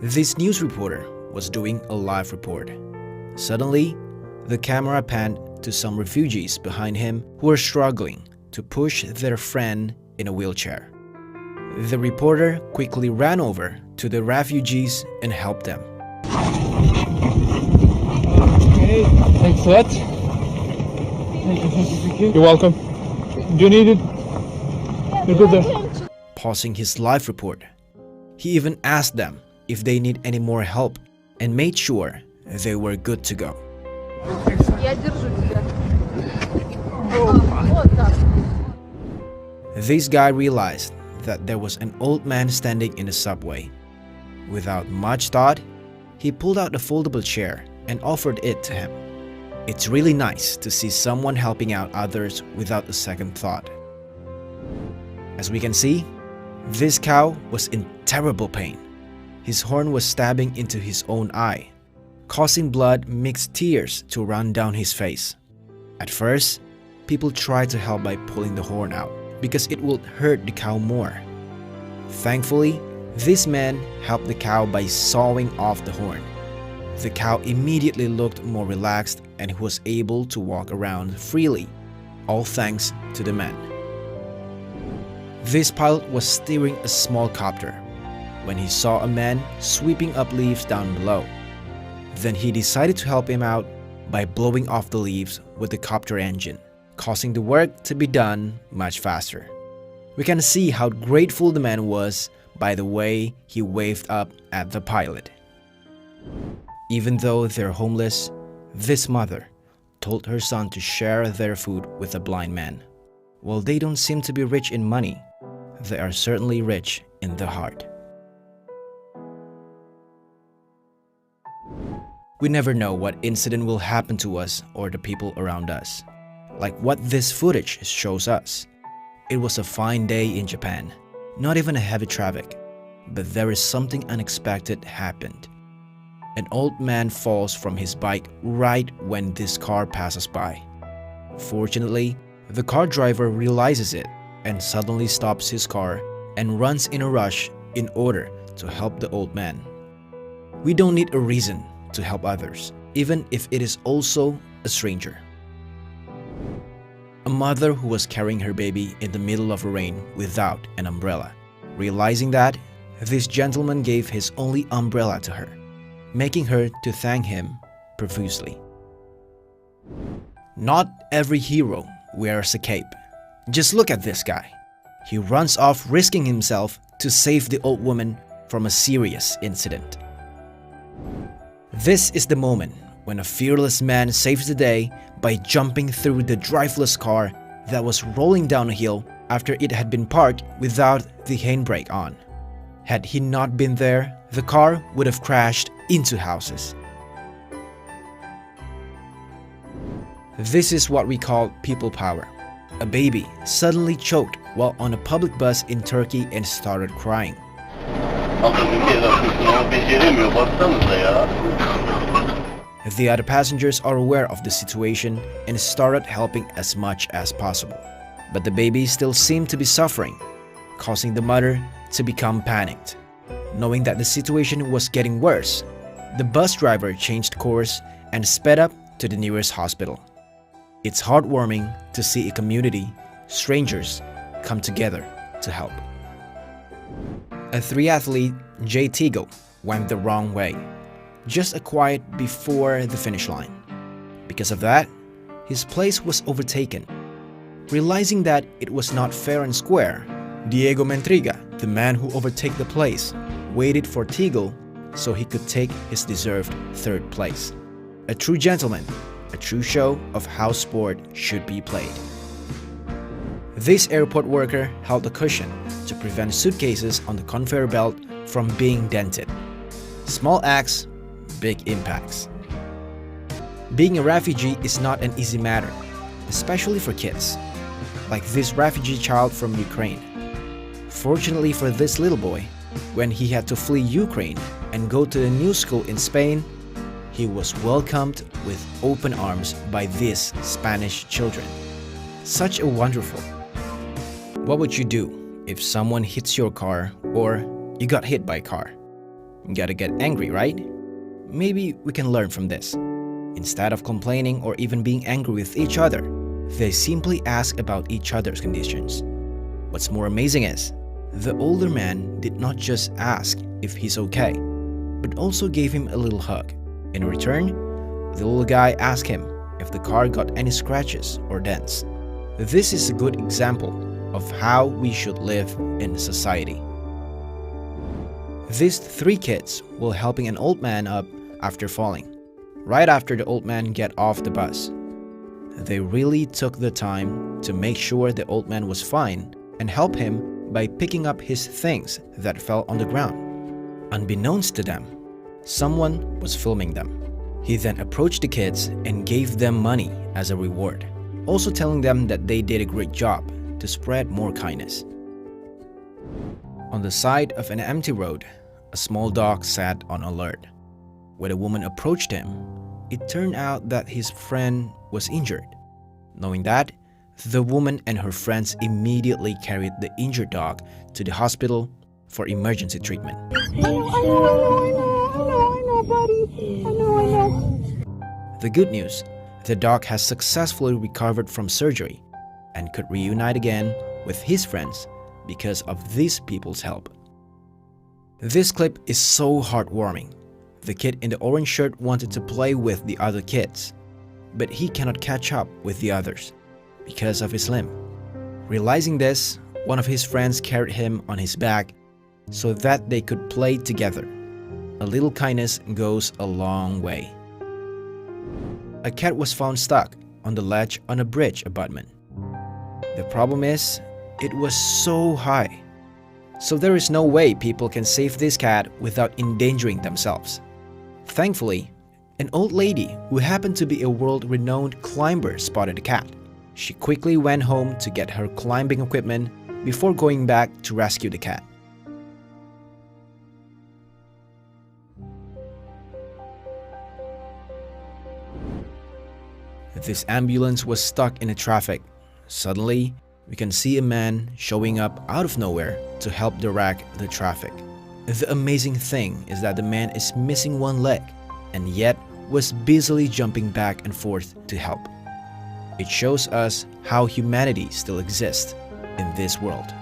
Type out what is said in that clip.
This news reporter was doing a live report. Suddenly, the camera panned to some refugees behind him who were struggling to push their friend in a wheelchair. The reporter quickly ran over to the refugees and helped them. Okay, thanks for that. Thank you. You're welcome. Do you need it? You're good there. Pausing his live report, he even asked them if they need any more help and made sure they were good to go. This guy realized that there was an old man standing in the subway. Without much thought, he pulled out a foldable chair and offered it to him. It's really nice to see someone helping out others without a second thought. As we can see, this cow was in terrible pain. His horn was stabbing into his own eye, causing blood-mixed tears to run down his face. At first, people tried to help by pulling the horn out because it would hurt the cow more. Thankfully, this man helped the cow by sawing off the horn. The cow immediately looked more relaxed and he was able to walk around freely, all thanks to the man. This pilot was steering a small copter when he saw a man sweeping up leaves down below. Then he decided to help him out by blowing off the leaves with the copter engine, causing the work to be done much faster. We can see how grateful the man was by the way he waved up at the pilot. Even though they're homeless, this mother told her son to share their food with a blind man. While they don't seem to be rich in money, they are certainly rich in the heart. We never know what incident will happen to us or the people around us. Like what this footage shows us. It was a fine day in Japan, not even a heavy traffic, but there is something unexpected happened. An old man falls from his bike right when this car passes by. Fortunately, the car driver realizes it and suddenly stops his car and runs in a rush in order to help the old man. We don't need a reason to help others, even if it is also a stranger. A mother who was carrying her baby in the middle of the rain without an umbrella. Realizing that, this gentleman gave his only umbrella to her, making her to thank him profusely. Not every hero wears a cape. Just look at this guy. He runs off risking himself to save the old woman from a serious incident. This is the moment when a fearless man saves the day by jumping through the driverless car that was rolling down a hill after it had been parked without the handbrake on. Had he not been there, the car would have crashed into houses. This is what we call people power. A baby suddenly choked while on a public bus in Turkey and started crying. The other passengers are aware of the situation and started helping as much as possible. But the baby still seemed to be suffering, causing the mother to become panicked. Knowing that the situation was getting worse, the bus driver changed course and sped up to the nearest hospital. It's heartwarming to see a community, strangers, come together to help. A triathlete, Jay Teagle, went the wrong way, just a quiet before the finish line. Because of that, his place was overtaken. Realizing that it was not fair and square, Diego Mentriga, the man who overtook the place, waited for Teagle so he could take his deserved third place. A true gentleman, a true show of how sport should be played. This airport worker held a cushion to prevent suitcases on the conveyor belt from being dented. Small acts, big impacts. Being a refugee is not an easy matter, especially for kids, like this refugee child from Ukraine. Fortunately for this little boy, when he had to flee Ukraine and go to a new school in Spain, he was welcomed with open arms by these Spanish children. Such a wonderful. What would you do if someone hits your car or you got hit by a car? Gotta get angry, right? Maybe we can learn from this. Instead of complaining or even being angry with each other, they simply ask about each other's conditions. What's more amazing is, the older man did not just ask if he's okay, but also gave him a little hug. In return, the little guy asked him if the car got any scratches or dents. This is a good example of how we should live in society. These three kids were helping an old man up after falling. Right after the old man get off the bus, they really took the time to make sure the old man was fine and help him by picking up his things that fell on the ground. Unbeknownst to them, someone was filming them. He then approached the kids and gave them money as a reward, also telling them that they did a great job to spread more kindness. On the side of an empty road, a small dog sat on alert. When a woman approached him, it turned out that his friend was injured. Knowing that, the woman and her friends immediately carried the injured dog to the hospital for emergency treatment. I know, buddy. I know. The good news, the dog has successfully recovered from surgery and could reunite again with his friends because of these people's help. This clip is so heartwarming. The kid in the orange shirt wanted to play with the other kids, but he cannot catch up with the others because of his limb. Realizing this, one of his friends carried him on his back so that they could play together. A little kindness goes a long way. A cat was found stuck on the ledge on a bridge abutment. The problem is, it was so high. So there is no way people can save this cat without endangering themselves. Thankfully, an old lady who happened to be a world-renowned climber spotted the cat. She quickly went home to get her climbing equipment before going back to rescue the cat. This ambulance was stuck in the traffic. Suddenly, we can see a man showing up out of nowhere to help direct the traffic. The amazing thing is that the man is missing one leg and yet was busily jumping back and forth to help. It shows us how humanity still exists in this world.